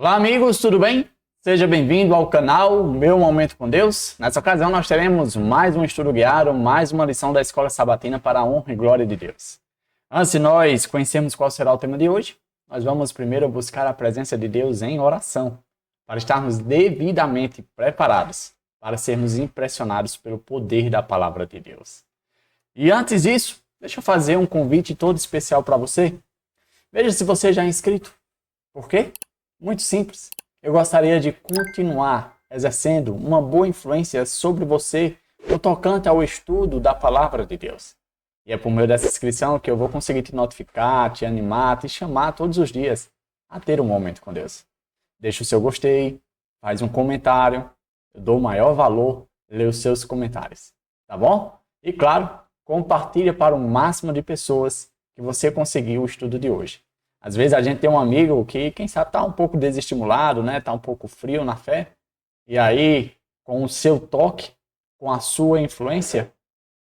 Olá, amigos, tudo bem? Seja bem-vindo ao canal Meu Momento com Deus. Nessa ocasião, nós teremos mais um estudo guiado, mais uma lição da Escola Sabatina para a honra e glória de Deus. Antes de nós conhecermos qual será o tema de hoje, nós vamos primeiro buscar a presença de Deus em oração, para estarmos devidamente preparados para sermos impressionados pelo poder da palavra de Deus. E antes disso, deixa eu fazer um convite todo especial para você. Veja se você já é inscrito. Por quê? Muito simples. Eu gostaria de continuar exercendo uma boa influência sobre você no tocante ao estudo da palavra de Deus. E é por meio dessa inscrição que eu vou conseguir te notificar, te animar, te chamar todos os dias a ter um momento com Deus. Deixa o seu gostei, faz um comentário. Eu dou o maior valor ler os seus comentários. Tá bom? E claro, compartilha para o máximo de pessoas que você conseguiu o estudo de hoje. Às vezes a gente tem um amigo que, quem sabe, está um pouco desestimulado, né? Está um pouco frio na fé. E aí, com o seu toque, com a sua influência,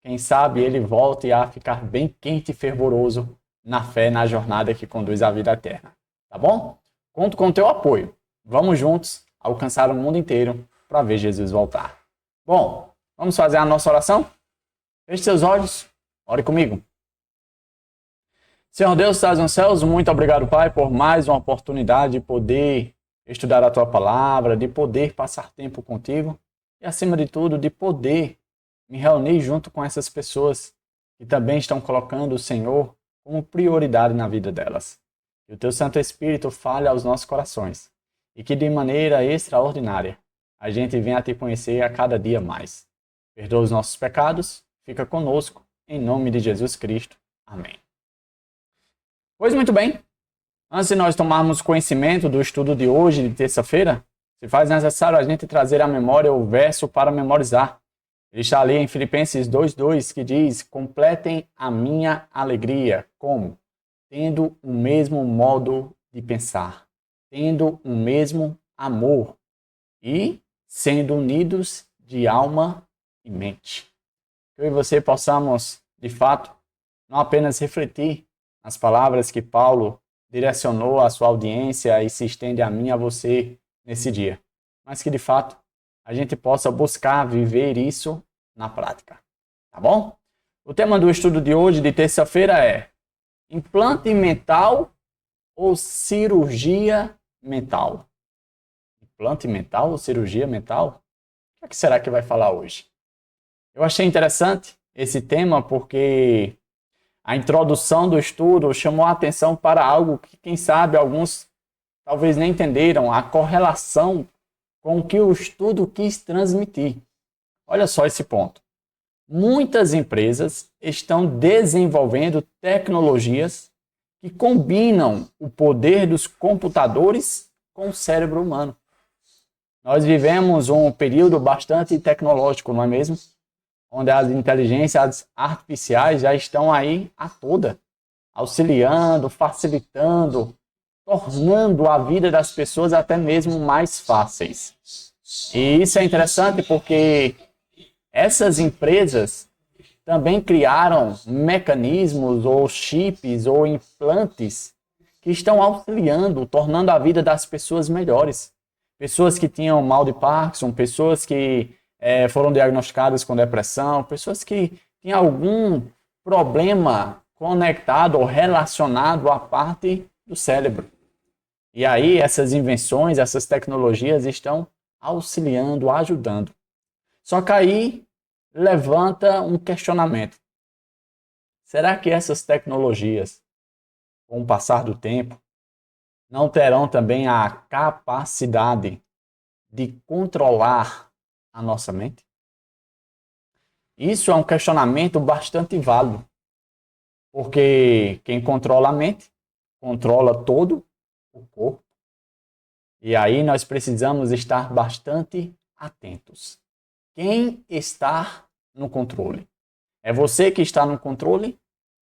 quem sabe ele volte a ficar bem quente e fervoroso na fé, na jornada que conduz à vida eterna. Tá bom? Conto com o teu apoio. Vamos juntos alcançar o mundo inteiro para ver Jesus voltar. Bom, vamos fazer a nossa oração? Feche seus olhos, ore comigo. Senhor Deus, que estás nos céus, muito obrigado, Pai, por mais uma oportunidade de poder estudar a Tua palavra, de poder passar tempo contigo e, acima de tudo, de poder me reunir junto com essas pessoas que também estão colocando o Senhor como prioridade na vida delas. Que o Teu Santo Espírito fale aos nossos corações e que, de maneira extraordinária, a gente venha a Te conhecer a cada dia mais. Perdoa os nossos pecados, fica conosco, em nome de Jesus Cristo. Amém. Pois muito bem, antes de nós tomarmos conhecimento do estudo de hoje, de terça-feira, se faz necessário a gente trazer à memória o verso para memorizar. Ele está ali em Filipenses 2:2, que diz: completem a minha alegria, como? Tendo o mesmo modo de pensar, tendo o mesmo amor e sendo unidos de alma e mente. Que eu e você possamos, de fato, não apenas refletir as palavras que Paulo direcionou à sua audiência e se estende a mim e a você nesse dia, mas que de fato a gente possa buscar viver isso na prática, tá bom? O tema do estudo de hoje, de terça-feira, é implante mental ou cirurgia mental? Implante mental ou cirurgia mental? O que será que vai falar hoje? Eu achei interessante esse tema porque a introdução do estudo chamou a atenção para algo que, quem sabe, alguns talvez nem entenderam, a correlação com o que o estudo quis transmitir. Olha só esse ponto. Muitas empresas estão desenvolvendo tecnologias que combinam o poder dos computadores com o cérebro humano. Nós vivemos um período bastante tecnológico, não é mesmo? Onde as inteligências artificiais já estão aí a toda, auxiliando, facilitando, tornando a vida das pessoas até mesmo mais fáceis. E isso é interessante porque essas empresas também criaram mecanismos ou chips ou implantes que estão auxiliando, tornando a vida das pessoas melhores. Pessoas que tinham mal de Parkinson, pessoas que foram diagnosticadas com depressão, pessoas que tinham algum problema conectado ou relacionado à parte do cérebro. E aí essas invenções, essas tecnologias estão auxiliando, ajudando. Só que aí levanta um questionamento. Será que essas tecnologias, com o passar do tempo, não terão também a capacidade de controlar a nossa mente? Isso é um questionamento bastante válido, porque quem controla a mente, controla todo o corpo. E aí nós precisamos estar bastante atentos. Quem está no controle? É você que está no controle?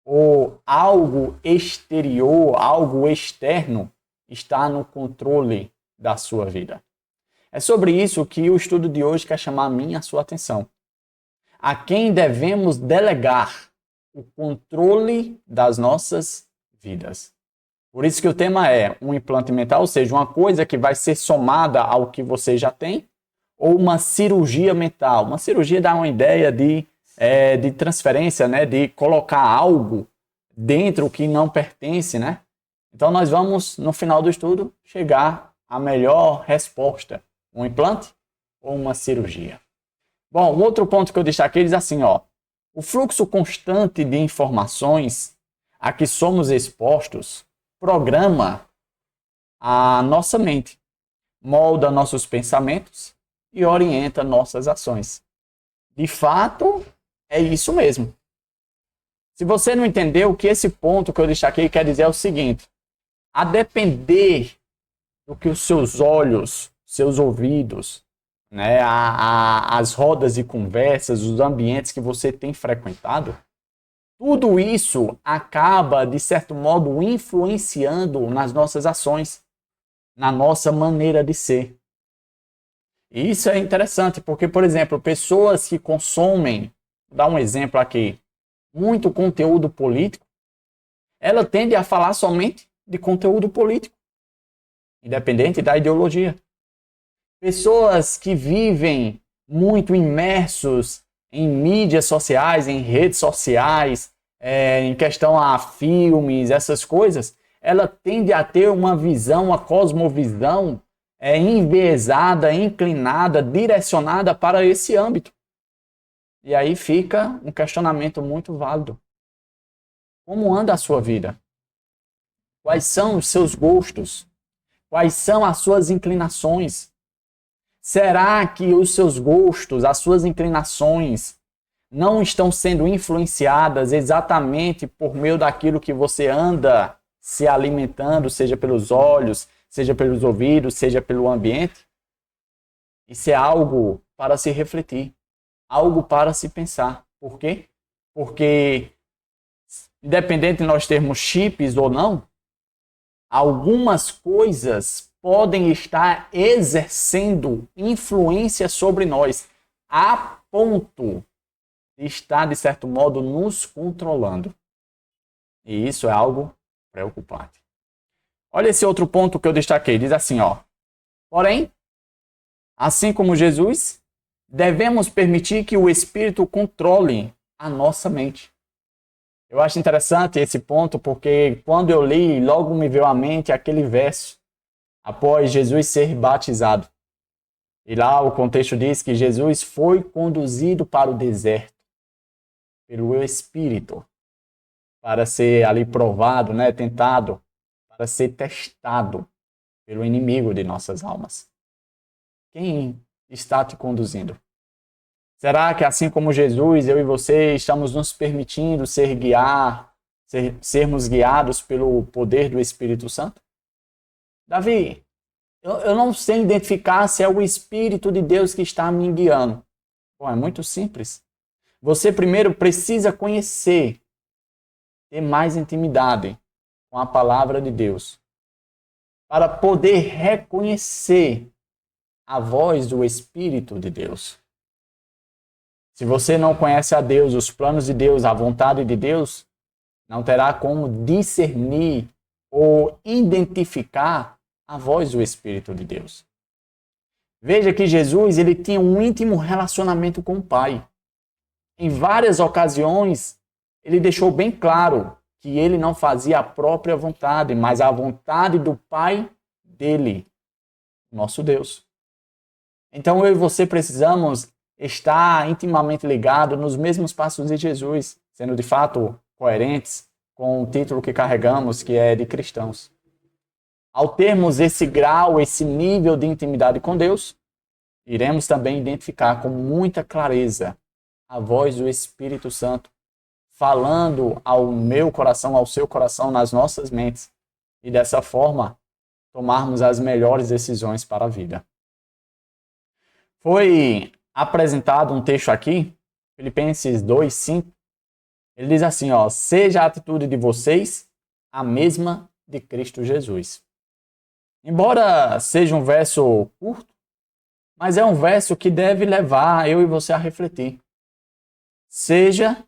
Ou algo exterior, algo externo está no controle da sua vida? É sobre isso que o estudo de hoje quer chamar a minha e a sua atenção. A quem devemos delegar o controle das nossas vidas? Por isso que o tema é um implante mental, ou seja, uma coisa que vai ser somada ao que você já tem, ou uma cirurgia mental. Uma cirurgia dá uma ideia de transferência, né? De colocar algo dentro que não pertence, né? Então nós vamos, no final do estudo, chegar à melhor resposta. Um implante ou uma cirurgia? Bom, um outro ponto que eu destaquei diz assim, ó. O fluxo constante de informações a que somos expostos programa a nossa mente, molda nossos pensamentos e orienta nossas ações. De fato, é isso mesmo. Se você não entendeu, o que esse ponto que eu destaquei quer dizer é o seguinte: a depender do que os seus olhos, seus ouvidos, né, as rodas de conversas, os ambientes que você tem frequentado, tudo isso acaba, de certo modo, influenciando nas nossas ações, na nossa maneira de ser. E isso é interessante, porque, por exemplo, pessoas que consomem, vou dar um exemplo aqui, muito conteúdo político, ela tende a falar somente de conteúdo político, independente da ideologia. Pessoas que vivem muito imersos em mídias sociais, em redes sociais, em questão a filmes, essas coisas, ela tende a ter uma visão, uma cosmovisão enviesada, inclinada, direcionada para esse âmbito. E aí fica um questionamento muito válido. Como anda a sua vida? Quais são os seus gostos? Quais são as suas inclinações? Será que os seus gostos, as suas inclinações não estão sendo influenciadas exatamente por meio daquilo que você anda se alimentando, seja pelos olhos, seja pelos ouvidos, seja pelo ambiente? Isso é algo para se refletir, algo para se pensar. Por quê? Porque, independente de nós termos chips ou não, algumas coisas podem estar exercendo influência sobre nós, a ponto de estar, de certo modo, nos controlando. E isso é algo preocupante. Olha esse outro ponto que eu destaquei, diz assim, ó. Porém, assim como Jesus, devemos permitir que o Espírito controle a nossa mente. Eu acho interessante esse ponto porque quando eu li, logo me veio à mente aquele verso após Jesus ser batizado. E lá o contexto diz que Jesus foi conduzido para o deserto pelo Espírito para ser ali provado, né, tentado, para ser testado pelo inimigo de nossas almas. Quem está te conduzindo? Será que assim como Jesus, eu e você estamos nos permitindo sermos guiados pelo poder do Espírito Santo? Davi, eu não sei identificar se é o Espírito de Deus que está me guiando. Bom, é muito simples. Você primeiro precisa conhecer, ter mais intimidade com a palavra de Deus, para poder reconhecer a voz do Espírito de Deus. Se você não conhece a Deus, os planos de Deus, a vontade de Deus, não terá como discernir ou identificar a voz do Espírito de Deus. Veja que Jesus ele tinha um íntimo relacionamento com o Pai. Em várias ocasiões, ele deixou bem claro que ele não fazia a própria vontade, mas a vontade do Pai dele, nosso Deus. Então eu e você precisamos estar intimamente ligados nos mesmos passos de Jesus, sendo de fato coerentes com o título que carregamos, que é de cristãos. Ao termos esse grau, esse nível de intimidade com Deus, iremos também identificar com muita clareza a voz do Espírito Santo falando ao meu coração, ao seu coração, nas nossas mentes. E dessa forma, tomarmos as melhores decisões para a vida. Foi apresentado um texto aqui, Filipenses 2:5. Ele diz assim, ó, seja a atitude de vocês a mesma de Cristo Jesus. Embora seja um verso curto, mas é um verso que deve levar eu e você a refletir. Seja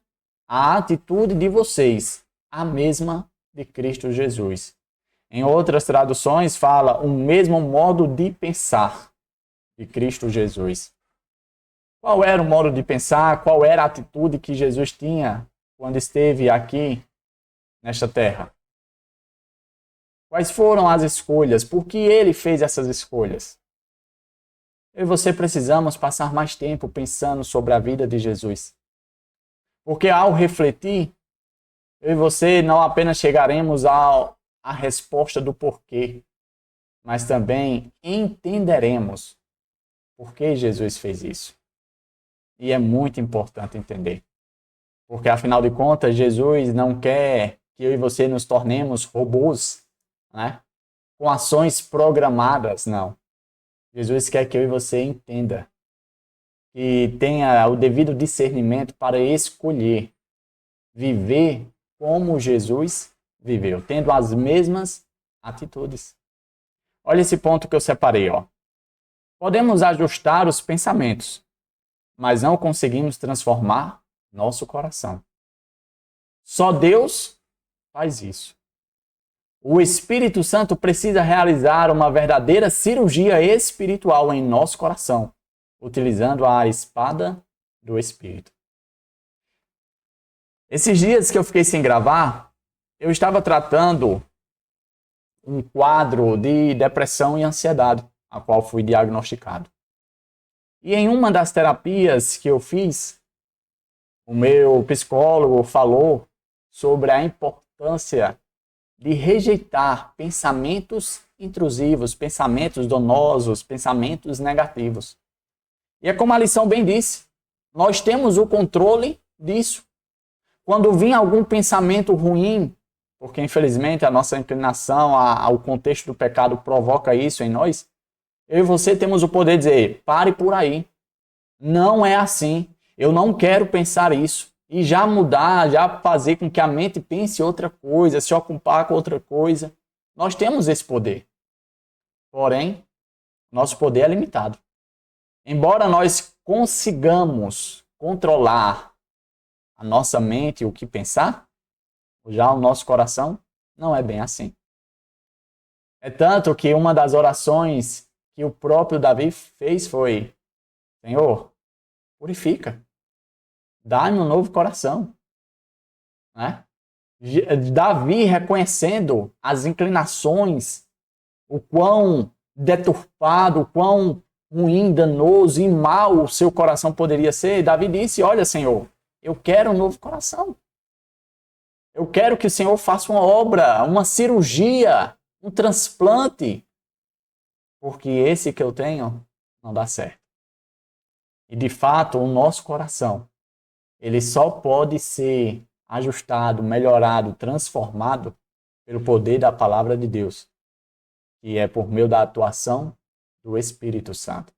a atitude de vocês a mesma de Cristo Jesus. Em outras traduções, fala o mesmo modo de pensar de Cristo Jesus. Qual era o modo de pensar? Qual era a atitude que Jesus tinha quando esteve aqui nesta terra? Quais foram as escolhas? Por que ele fez essas escolhas? Eu e você precisamos passar mais tempo pensando sobre a vida de Jesus. Porque ao refletir, eu e você não apenas chegaremos à resposta do porquê, mas também entenderemos por que Jesus fez isso. E é muito importante entender. Porque, afinal de contas, Jesus não quer que eu e você nos tornemos robôs, né? Com ações programadas, não. Jesus quer que eu e você entenda e tenha o devido discernimento para escolher viver como Jesus viveu, tendo as mesmas atitudes. Olha esse ponto que eu separei, ó. Podemos ajustar os pensamentos, mas não conseguimos transformar nosso coração. Só Deus faz isso. O Espírito Santo precisa realizar uma verdadeira cirurgia espiritual em nosso coração, utilizando a espada do Espírito. Esses dias que eu fiquei sem gravar, eu estava tratando um quadro de depressão e ansiedade, a qual fui diagnosticado. E em uma das terapias que eu fiz, o meu psicólogo falou sobre a importância de rejeitar pensamentos intrusivos, pensamentos danosos, pensamentos negativos. E é como a lição bem disse, nós temos o controle disso. Quando vir algum pensamento ruim, porque infelizmente a nossa inclinação ao contexto do pecado provoca isso em nós, eu e você temos o poder de dizer, pare por aí. Não é assim. Eu não quero pensar isso. E já mudar, já fazer com que a mente pense outra coisa, se ocupar com outra coisa. Nós temos esse poder. Porém, nosso poder é limitado. Embora nós consigamos controlar a nossa mente, o que pensar, já o nosso coração não é bem assim. É tanto que uma das orações que o próprio Davi fez foi: Senhor, purifica, dá-me um novo coração. Né? Davi reconhecendo as inclinações, o quão deturpado, o quão ruim, danoso e mau o seu coração poderia ser, Davi disse: olha, Senhor, eu quero um novo coração. Eu quero que o Senhor faça uma obra, uma cirurgia, um transplante, porque esse que eu tenho não dá certo. E de fato, o nosso coração, ele só pode ser ajustado, melhorado, transformado pelo poder da palavra de Deus, que é por meio da atuação do Espírito Santo.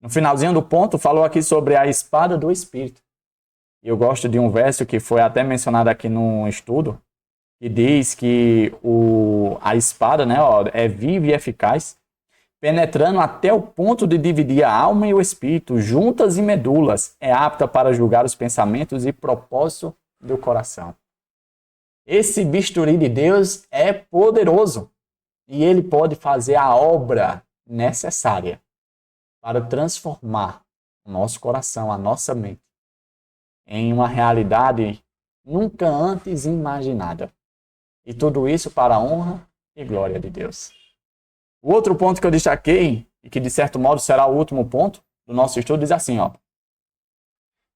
No finalzinho do ponto, falou aqui sobre a espada do Espírito. E eu gosto de um verso que foi até mencionado aqui no estudo, que diz que a espada, né, é viva e eficaz, penetrando até o ponto de dividir a alma e o espírito, juntas e medulas, é apta para julgar os pensamentos e propósitos do coração. Esse bisturi de Deus é poderoso e ele pode fazer a obra necessária para transformar o nosso coração, a nossa mente, em uma realidade nunca antes imaginada. E tudo isso para a honra e glória de Deus. O outro ponto que eu destaquei, e que de certo modo será o último ponto do nosso estudo, diz assim, ó.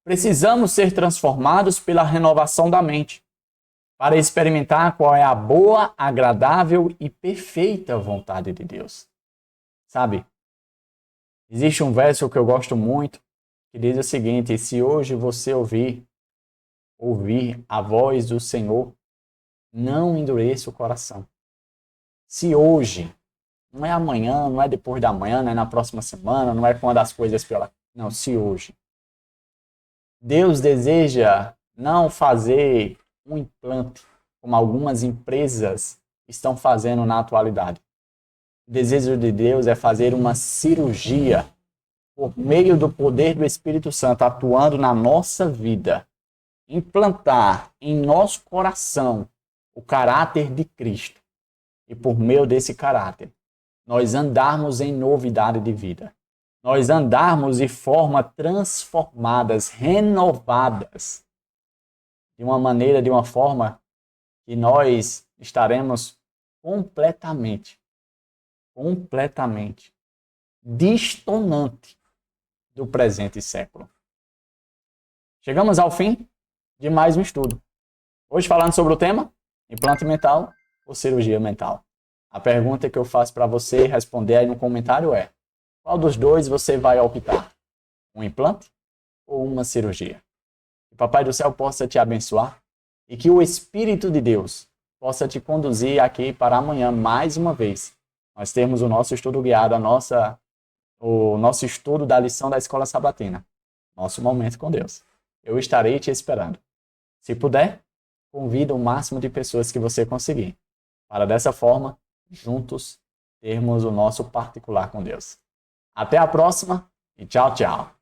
Precisamos ser transformados pela renovação da mente, para experimentar qual é a boa, agradável e perfeita vontade de Deus. Sabe, existe um verso que eu gosto muito, que diz o seguinte: se hoje você ouvir a voz do Senhor, não endureça o coração. Se hoje, não é amanhã, não é depois da manhã, não é na próxima semana, não é quando as coisas piorar. Não, se hoje. Deus deseja não fazer um implante, como algumas empresas estão fazendo na atualidade. O desejo de Deus é fazer uma cirurgia por meio do poder do Espírito Santo atuando na nossa vida. Implantar em nosso coração o caráter de Cristo. e por meio desse caráter, nós andarmos em novidade de vida. Nós andarmos de forma transformadas, renovadas, de uma forma que nós estaremos completamente distonante do presente século. Chegamos ao fim de mais um estudo. Hoje falando sobre o tema implante mental ou cirurgia mental. A pergunta que eu faço para você responder aí no comentário é: qual dos dois você vai optar? Um implante ou uma cirurgia? Que o Papai do Céu possa te abençoar e que o Espírito de Deus possa te conduzir aqui para amanhã mais uma vez. Nós temos o nosso estudo guiado, o nosso estudo da lição da Escola Sabatina. Nosso momento com Deus. Eu estarei te esperando. Se puder, convida o máximo de pessoas que você conseguir, para dessa forma, juntos, termos o nosso particular com Deus. Até a próxima e tchau, tchau.